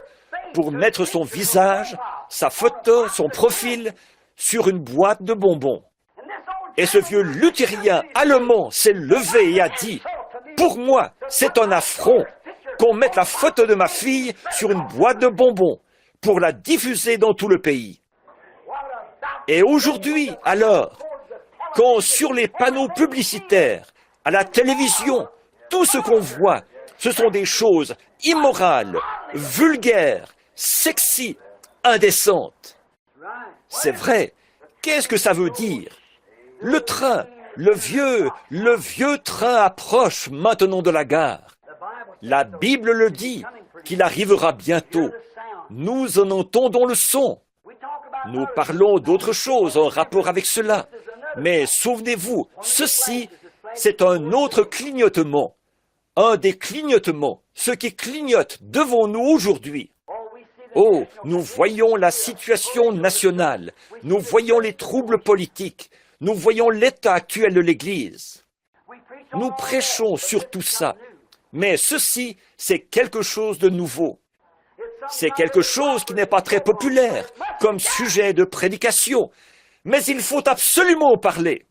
pour mettre son visage, sa photo, son profil sur une boîte de bonbons. Et ce vieux luthérien allemand s'est levé et a dit « Pour moi, c'est un affront qu'on mette la photo de ma fille sur une boîte de bonbons pour la diffuser dans tout le pays. » Et aujourd'hui, alors, quand sur les panneaux publicitaires, à la télévision, tout ce qu'on voit, ce sont des choses immorales, vulgaires, sexy, indécentes. C'est vrai, qu'est-ce que ça veut dire? Le train, le vieux train approche maintenant de la gare. La Bible le dit, qu'il arrivera bientôt. Nous en entendons le son. Nous parlons d'autre chose en rapport avec cela. Mais souvenez-vous, ceci, c'est un autre clignotement. Un des clignotements, ce qui clignote devant nous aujourd'hui. Oh, nous voyons la situation nationale, nous voyons les troubles politiques, nous voyons l'état actuel de l'Église. Nous prêchons sur tout ça, mais ceci, c'est quelque chose de nouveau. C'est quelque chose qui n'est pas très populaire comme sujet de prédication, mais il faut absolument parler,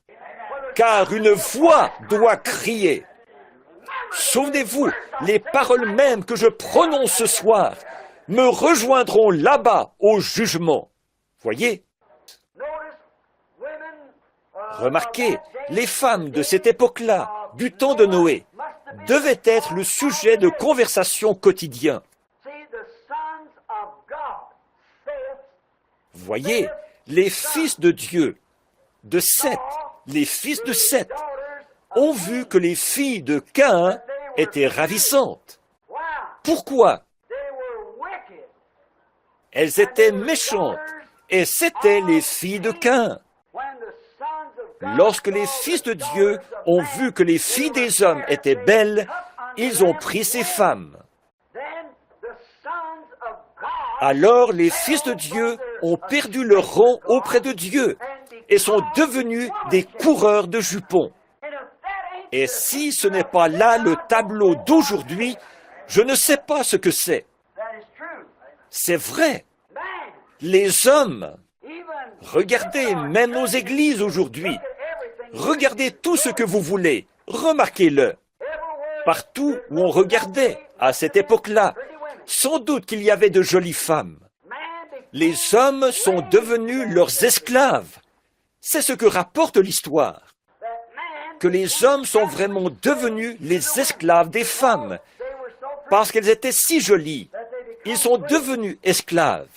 car une voix doit crier. Souvenez-vous, les paroles mêmes que je prononce ce soir me rejoindront là-bas au jugement. Voyez? Remarquez, les femmes de cette époque-là, du temps de Noé, devaient être le sujet de conversation quotidien. Voyez, les fils de Dieu, de Seth, les fils de Seth, ont vu que les filles de Caïn étaient ravissantes. Pourquoi? Elles étaient méchantes, et c'étaient les filles de Caïn. Lorsque les fils de Dieu ont vu que les filles des hommes étaient belles, ils ont pris ces femmes. Alors les fils de Dieu ont perdu leur rang auprès de Dieu, et sont devenus des coureurs de jupons. Et si ce n'est pas là le tableau d'aujourd'hui, je ne sais pas ce que c'est. C'est vrai. Les hommes, regardez même nos églises aujourd'hui. Regardez tout ce que vous voulez, remarquez-le. Partout où on regardait, à cette époque-là, sans doute qu'il y avait de jolies femmes. Les hommes sont devenus leurs esclaves. C'est ce que rapporte l'histoire. Que les hommes sont vraiment devenus les esclaves des femmes. Parce qu'elles étaient si jolies, ils sont devenus esclaves.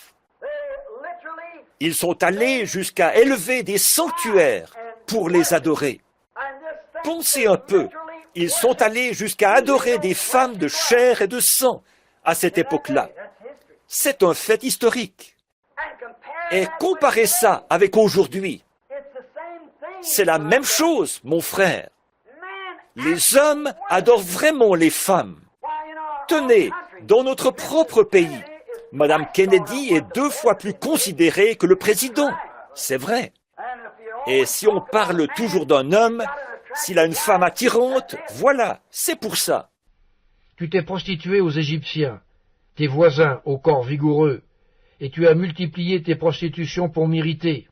Ils sont allés jusqu'à élever des sanctuaires pour les adorer. Pensez un peu, ils sont allés jusqu'à adorer des femmes de chair et de sang à cette époque-là. C'est un fait historique. Et comparez ça avec aujourd'hui. C'est la même chose, mon frère. Les hommes adorent vraiment les femmes. Tenez, dans notre propre pays, Madame Kennedy est 2 fois plus considérée que le président. C'est vrai. Et si on parle toujours d'un homme, s'il a une femme attirante, voilà, c'est pour ça. Tu t'es prostitué aux Égyptiens, tes voisins au corps vigoureux, et tu as multiplié tes prostitutions pour m'irriter.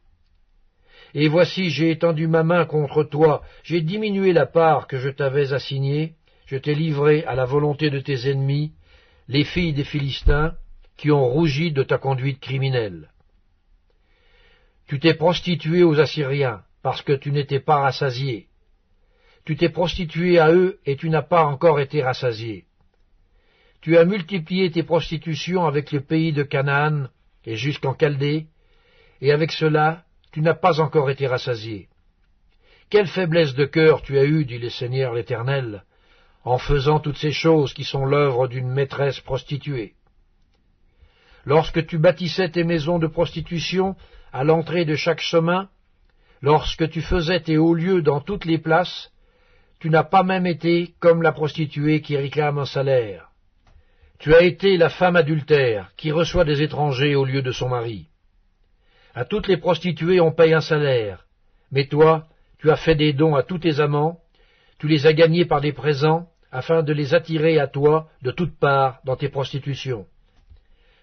Et voici, j'ai étendu ma main contre toi, j'ai diminué la part que je t'avais assignée, je t'ai livré à la volonté de tes ennemis, les filles des Philistins, qui ont rougi de ta conduite criminelle. Tu t'es prostitué aux Assyriens, parce que tu n'étais pas rassasié. Tu t'es prostitué à eux, et tu n'as pas encore été rassasié. Tu as multiplié tes prostitutions avec le pays de Canaan, et jusqu'en Chaldée, et avec cela, tu n'as pas encore été rassasié. Quelle faiblesse de cœur tu as eue, dit le Seigneur l'Éternel, en faisant toutes ces choses qui sont l'œuvre d'une maîtresse prostituée. Lorsque tu bâtissais tes maisons de prostitution à l'entrée de chaque chemin, lorsque tu faisais tes hauts lieux dans toutes les places, tu n'as pas même été comme la prostituée qui réclame un salaire. Tu as été la femme adultère qui reçoit des étrangers au lieu de son mari. À toutes les prostituées on paye un salaire, mais toi, tu as fait des dons à tous tes amants, tu les as gagnés par des présents, afin de les attirer à toi de toutes parts dans tes prostitutions.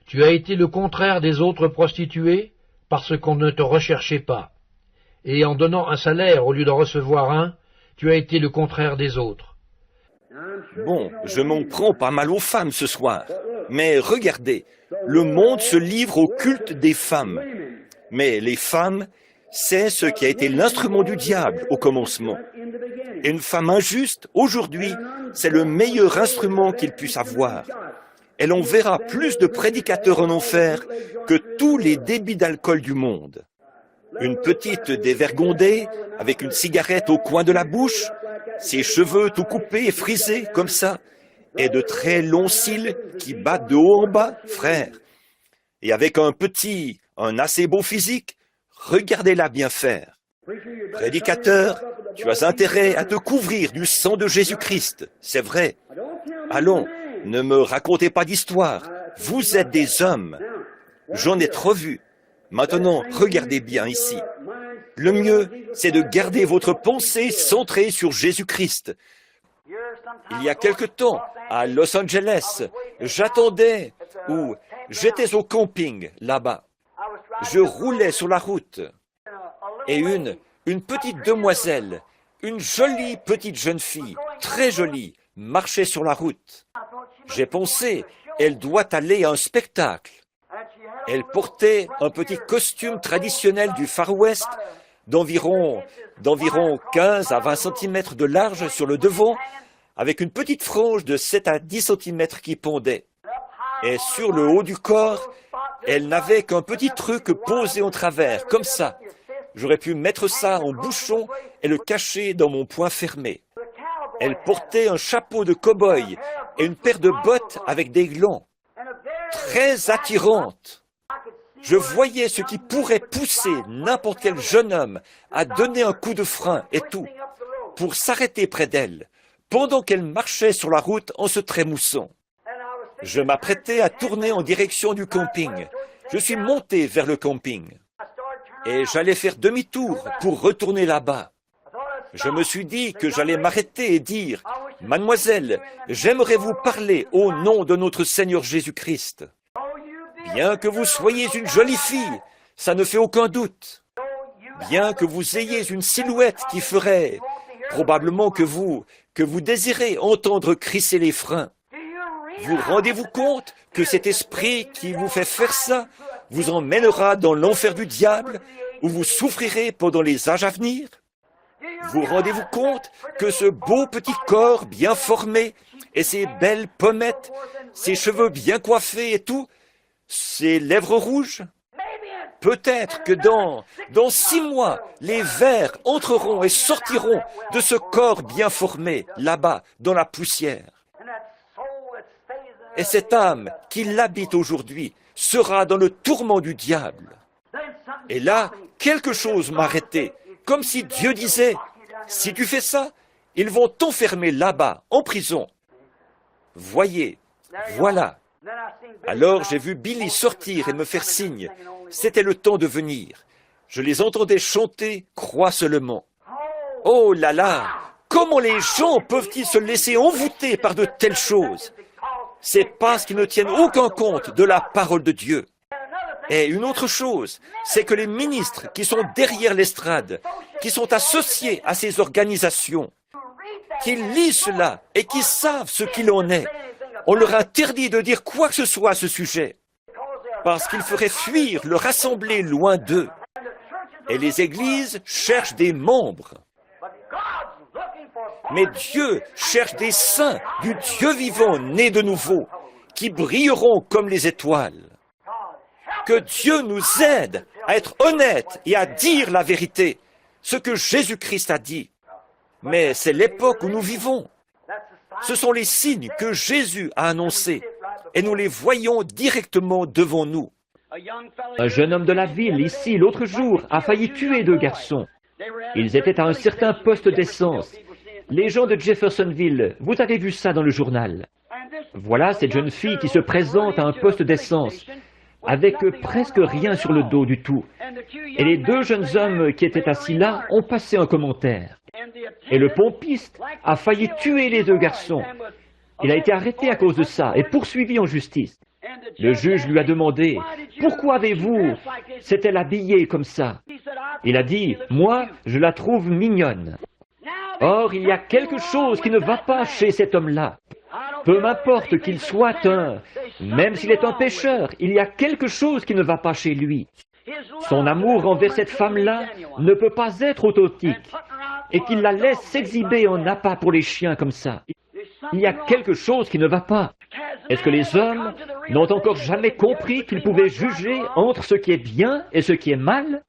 Tu as été le contraire des autres prostituées, parce qu'on ne te recherchait pas. Et en donnant un salaire au lieu d'en recevoir un, tu as été le contraire des autres. Bon, je m'en prends pas mal aux femmes ce soir. Mais regardez, le monde se livre au culte des femmes. Mais les femmes, c'est ce qui a été l'instrument du diable au commencement. Et une femme injuste, aujourd'hui, c'est le meilleur instrument qu'il puisse avoir. Et l'on verra plus de prédicateurs en enfer que tous les débits d'alcool du monde. Une petite dévergondée, avec une cigarette au coin de la bouche, ses cheveux tout coupés et frisés comme ça, et de très longs cils qui battent de haut en bas, frère. Et avec un assez beau physique, regardez-la bien faire. Prédicateur, tu as intérêt à te couvrir du sang de Jésus-Christ, c'est vrai. Allons, ne me racontez pas d'histoire, vous êtes des hommes. J'en ai trop vu. Maintenant, regardez bien ici. Le mieux, c'est de garder votre pensée centrée sur Jésus-Christ. Il y a quelque temps, à Los Angeles, j'attendais, ou j'étais au camping, là-bas. Je roulais sur la route, et une petite demoiselle, une jolie petite jeune fille, très jolie, marchait sur la route. J'ai pensé, elle doit aller à un spectacle. Elle portait un petit costume traditionnel du Far West, d'environ 15 à 20 cm de large sur le devant, avec une petite frange de 7 à 10 cm qui pendait. Et sur le haut du corps, elle n'avait qu'un petit truc posé en travers, comme ça. J'aurais pu mettre ça en bouchon et le cacher dans mon poing fermé. Elle portait un chapeau de cow-boy et une paire de bottes avec des glands. Très attirante. Je voyais ce qui pourrait pousser n'importe quel jeune homme à donner un coup de frein et tout, pour s'arrêter près d'elle, pendant qu'elle marchait sur la route en se trémoussant. Je m'apprêtais à tourner en direction du camping. Je suis monté vers le camping. et j'allais faire demi-tour pour retourner là-bas. Je me suis dit que j'allais m'arrêter et dire, « Mademoiselle, j'aimerais vous parler au nom de notre Seigneur Jésus-Christ. Bien que vous soyez une jolie fille, ça ne fait aucun doute. Bien que vous ayez une silhouette qui ferait probablement que vous désirez entendre crisser les freins. Vous rendez-vous compte que cet esprit qui vous fait faire ça vous emmènera dans l'enfer du diable, où vous souffrirez pendant les âges à venir? Vous rendez-vous compte que ce beau petit corps bien formé, et ces belles pommettes, ces cheveux bien coiffés et tout, ces lèvres rouges? Peut-être que dans 6 mois, les vers entreront et sortiront de ce corps bien formé, là-bas, dans la poussière. Et cette âme qui l'habite aujourd'hui sera dans le tourment du diable. Et là, quelque chose m'a arrêté, comme si Dieu disait, « Si tu fais ça, ils vont t'enfermer là-bas, en prison. » Voyez, voilà. Alors j'ai vu Billy sortir et me faire signe. C'était le temps de venir. Je les entendais chanter « Crois seulement ». Oh là là! Comment les gens peuvent-ils se laisser envoûter par de telles choses? C'est parce qu'ils ne tiennent aucun compte de la parole de Dieu. Et une autre chose, c'est que les ministres qui sont derrière l'estrade, qui sont associés à ces organisations, qui lisent cela et qui savent ce qu'il en est, on leur interdit de dire quoi que ce soit à ce sujet, parce qu'ils feraient fuir leur assemblée loin d'eux. Et les églises cherchent des membres. Mais Dieu cherche des saints du Dieu vivant né de nouveau, qui brilleront comme les étoiles. Que Dieu nous aide à être honnêtes et à dire la vérité, ce que Jésus-Christ a dit. Mais c'est l'époque où nous vivons. Ce sont les signes que Jésus a annoncés, et nous les voyons directement devant nous. Un jeune homme de la ville, ici, l'autre jour, a failli tuer 2 garçons. Ils étaient à un certain poste d'essence. Les gens de Jeffersonville, vous avez vu ça dans le journal. Voilà cette jeune fille qui se présente à un poste d'essence, avec presque rien sur le dos du tout. Et les 2 jeunes hommes qui étaient assis là ont passé un commentaire. Et le pompiste a failli tuer les 2 garçons. Il a été arrêté à cause de ça et poursuivi en justice. Le juge lui a demandé, « Pourquoi avez-vous s'est-elle habillée comme ça ?» Il a dit, « Moi, je la trouve mignonne. » Or, il y a quelque chose qui ne va pas chez cet homme-là. Peu m'importe qu'il soit même s'il est un pécheur, il y a quelque chose qui ne va pas chez lui. Son amour envers cette femme-là ne peut pas être authentique, et qu'il la laisse s'exhiber en appât pour les chiens comme ça. Il y a quelque chose qui ne va pas. Est-ce que les hommes n'ont encore jamais compris qu'ils pouvaient juger entre ce qui est bien et ce qui est mal?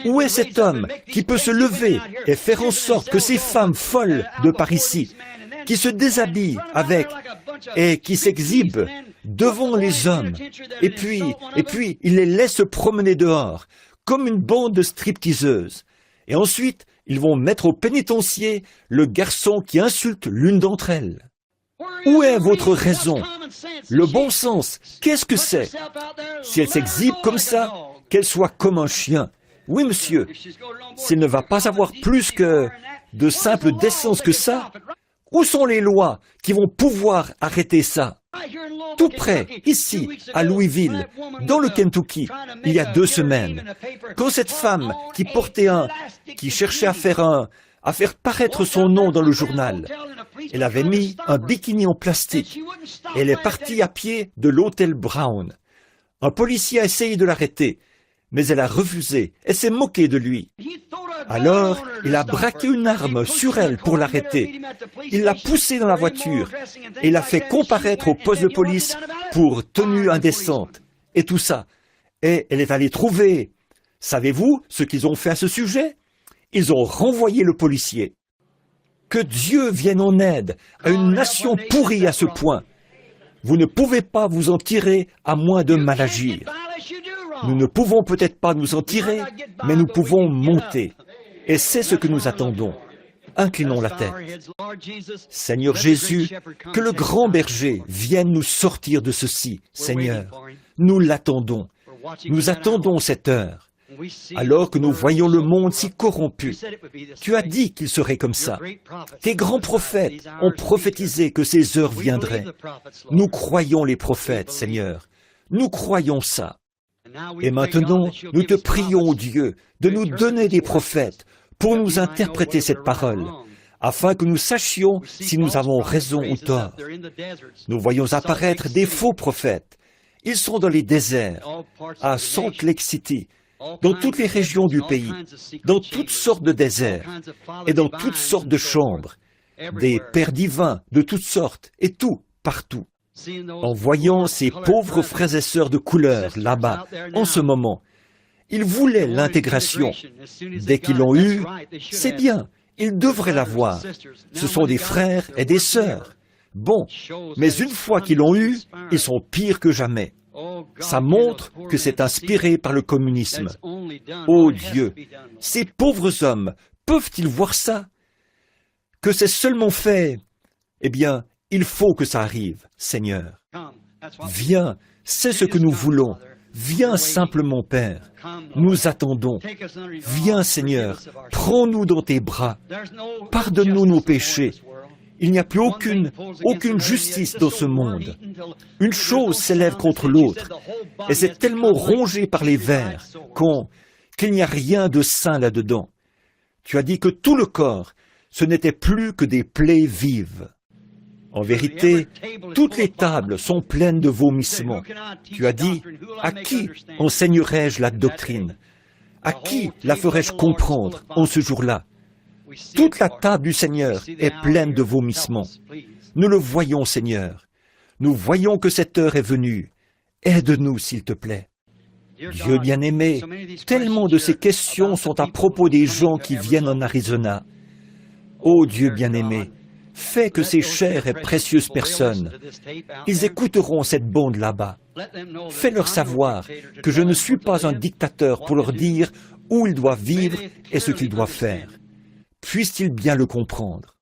Où est cet homme qui peut se lever et faire en sorte que ces femmes folles de par ici, qui se déshabillent avec et qui s'exhibent devant les hommes, et puis il les laisse se promener dehors, comme une bande de stripteaseuses. Et ensuite, ils vont mettre au pénitencier le garçon qui insulte l'une d'entre elles. Où est votre raison? Le bon sens, qu'est-ce que c'est? Si elle s'exhibe comme ça, qu'elle soit comme un chien. Oui, monsieur, s'il ne va pas avoir plus que de simple décence que ça, où sont les lois qui vont pouvoir arrêter ça? Tout près, ici, à Louisville, dans le Kentucky, il y a 2 semaines, quand cette femme qui cherchait à faire paraître son nom dans le journal, elle avait mis un bikini en plastique et elle est partie à pied de l'hôtel Brown. Un policier a essayé de l'arrêter, mais elle a refusé et s'est moqué de lui. Alors, il a braqué une arme sur elle pour l'arrêter. Il l'a poussée dans la voiture et l'a fait comparaître au poste de police pour tenue indécente et tout ça. Et elle est allée trouver. Savez-vous ce qu'ils ont fait à ce sujet? Ils ont renvoyé le policier. Que Dieu vienne en aide à une nation pourrie à ce point. Vous ne pouvez pas vous en tirer à moins de mal agir. Nous ne pouvons peut-être pas nous en tirer, mais nous pouvons monter. Et c'est ce que nous attendons. Inclinons la tête. Seigneur Jésus, que le grand berger vienne nous sortir de ceci, Seigneur. Nous l'attendons. Nous attendons cette heure. alors que nous voyons le monde si corrompu. Tu as dit qu'il serait comme ça. Tes grands prophètes ont prophétisé que ces heures viendraient. Nous croyons les prophètes, Seigneur. Nous croyons ça. Et maintenant, nous te prions, ô Dieu, de nous donner des prophètes pour nous interpréter cette parole, afin que nous sachions si nous avons raison ou tort. Nous voyons apparaître des faux prophètes. Ils sont dans les déserts, à Salt Lake City, dans toutes les régions du pays, dans toutes sortes de déserts et dans toutes sortes de chambres, des pères divins de toutes sortes et tout, partout. En voyant ces pauvres frères et sœurs de couleur là-bas, en ce moment, ils voulaient l'intégration. Dès qu'ils l'ont eue, c'est bien, ils devraient l'avoir. Ce sont des frères et des sœurs. Bon, mais une fois qu'ils l'ont eue, ils sont pires que jamais. Ça montre que c'est inspiré par le communisme. Oh Dieu, ces pauvres hommes, peuvent-ils voir ça? Que c'est seulement fait? Eh bien, il faut que ça arrive, Seigneur. Viens, c'est ce que nous voulons. Viens simplement, Père. Nous attendons. Viens, Seigneur, prends-nous dans tes bras. Pardonne-nous nos péchés. Il n'y a plus aucune justice dans ce monde. Une chose s'élève contre l'autre, et c'est tellement rongé par les vers qu'il n'y a rien de sain là-dedans. Tu as dit que tout le corps, ce n'était plus que des plaies vives. En vérité, toutes les tables sont pleines de vomissements. Tu as dit, à qui enseignerai-je la doctrine? À qui la ferai-je comprendre en ce jour-là? Toute la table du Seigneur est pleine de vomissements. Nous le voyons, Seigneur. Nous voyons que cette heure est venue. Aide-nous, s'il te plaît. Dieu bien-aimé, tellement de ces questions sont à propos des gens qui viennent en Arizona. Ô Dieu bien-aimé, fais que ces chères et précieuses personnes, ils écouteront cette bande là-bas. Fais-leur savoir que je ne suis pas un dictateur pour leur dire où ils doivent vivre et ce qu'ils doivent faire. Puissent-ils bien le comprendre?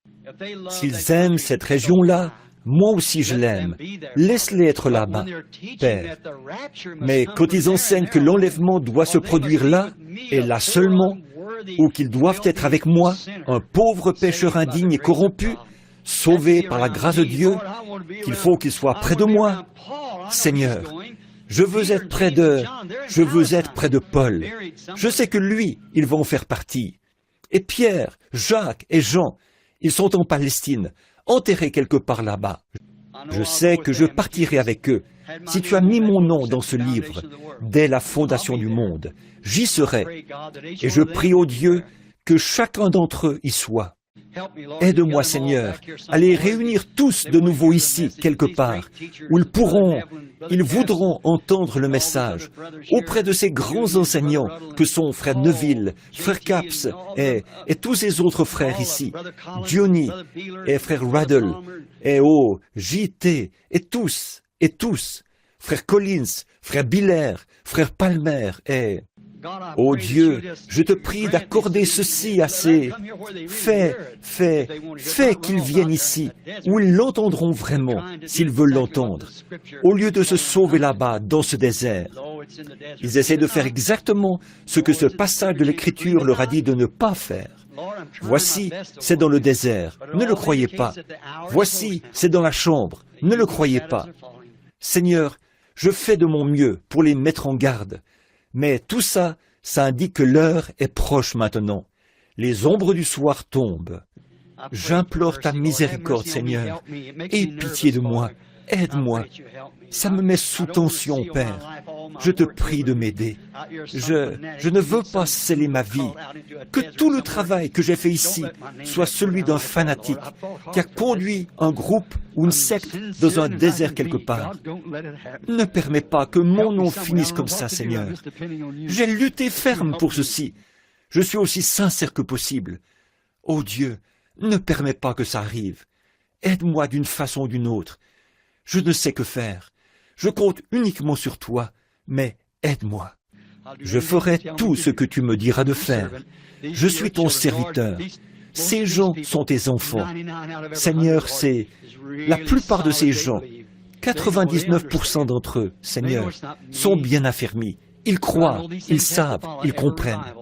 S'ils aiment cette région-là, moi aussi je l'aime. Laisse-les être là-bas, Père. Mais quand ils enseignent que l'enlèvement doit se produire là, et là seulement, ou qu'ils doivent être avec moi, un pauvre pécheur indigne et corrompu, sauvé par la grâce de Dieu, qu'il faut qu'ils soient près de moi, Seigneur, je veux être près de Paul. Je sais que lui, il va en faire partie. Et Pierre, Jacques et Jean, ils sont en Palestine, enterrés quelque part là-bas. Je sais que je partirai avec eux. Si tu as mis mon nom dans ce livre, dès la fondation du monde, j'y serai. Et je prie au Dieu que chacun d'entre eux y soit. Aide-moi, Seigneur, à les réunir tous de nouveau ici, quelque part, où ils voudront entendre le message, auprès de ces grands enseignants que sont frère Neville, frère Capps et tous ces autres frères ici, Johnny et frère Raddle, et JT, et tous, frère Collins, frère Biller, frère Palmer, et... Ô Dieu, je te prie d'accorder ceci à ces... Fais qu'ils viennent ici, où ils l'entendront vraiment, s'ils veulent l'entendre, au lieu de se sauver là-bas, dans ce désert. Ils essaient de faire exactement ce que ce passage de l'Écriture leur a dit de ne pas faire. Voici, c'est dans le désert, ne le croyez pas. Voici, c'est dans la chambre, ne le croyez pas. Seigneur, je fais de mon mieux pour les mettre en garde. Mais tout ça, ça indique que l'heure est proche maintenant. Les ombres du soir tombent. J'implore ta miséricorde, Seigneur. Aie pitié de moi. Aide-moi. Ça me met sous tension, Père. Je te prie de m'aider. Je ne veux pas sceller ma vie. Que tout le travail que j'ai fait ici soit celui d'un fanatique qui a conduit un groupe ou une secte dans un désert quelque part. Ne permets pas que mon nom finisse comme ça, Seigneur. J'ai lutté ferme pour ceci. Je suis aussi sincère que possible. Ô Dieu, ne permets pas que ça arrive. Aide-moi d'une façon ou d'une autre. Je ne sais que faire. Je compte uniquement sur toi, mais aide-moi. Je ferai tout ce que tu me diras de faire. Je suis ton serviteur. Ces gens sont tes enfants. Seigneur, c'est la plupart de ces gens, 99% d'entre eux, Seigneur, sont bien affermis. Ils croient, ils savent, ils comprennent.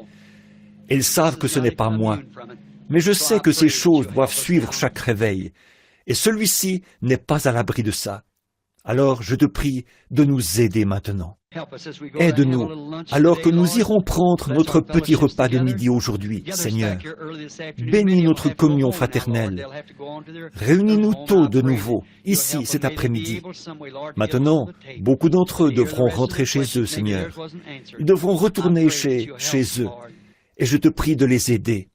Ils savent que ce n'est pas moi. Mais je sais que ces choses doivent suivre chaque réveil. Et celui-ci n'est pas à l'abri de ça. Alors je te prie de nous aider maintenant. Aide-nous, alors que nous irons prendre notre petit repas de midi aujourd'hui, Seigneur. Bénis notre communion fraternelle. Réunis-nous tôt de nouveau, ici, cet après-midi. Maintenant, beaucoup d'entre eux devront rentrer chez eux, Seigneur. Ils devront retourner chez eux. Et je te prie de les aider.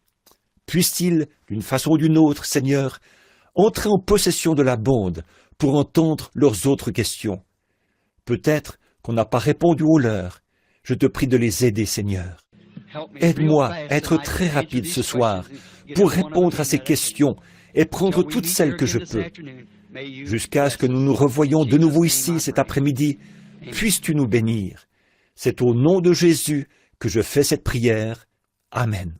Puissent-ils, d'une façon ou d'une autre, Seigneur, entrer en possession de la bande pour entendre leurs autres questions. Peut-être qu'on n'a pas répondu aux leurs. Je te prie de les aider, Seigneur. Aide-moi à être très rapide ce soir pour répondre à ces questions et prendre toutes celles que je peux. Jusqu'à ce que nous nous revoyions de nouveau ici cet après-midi, puisses-tu nous bénir. C'est au nom de Jésus que je fais cette prière. Amen.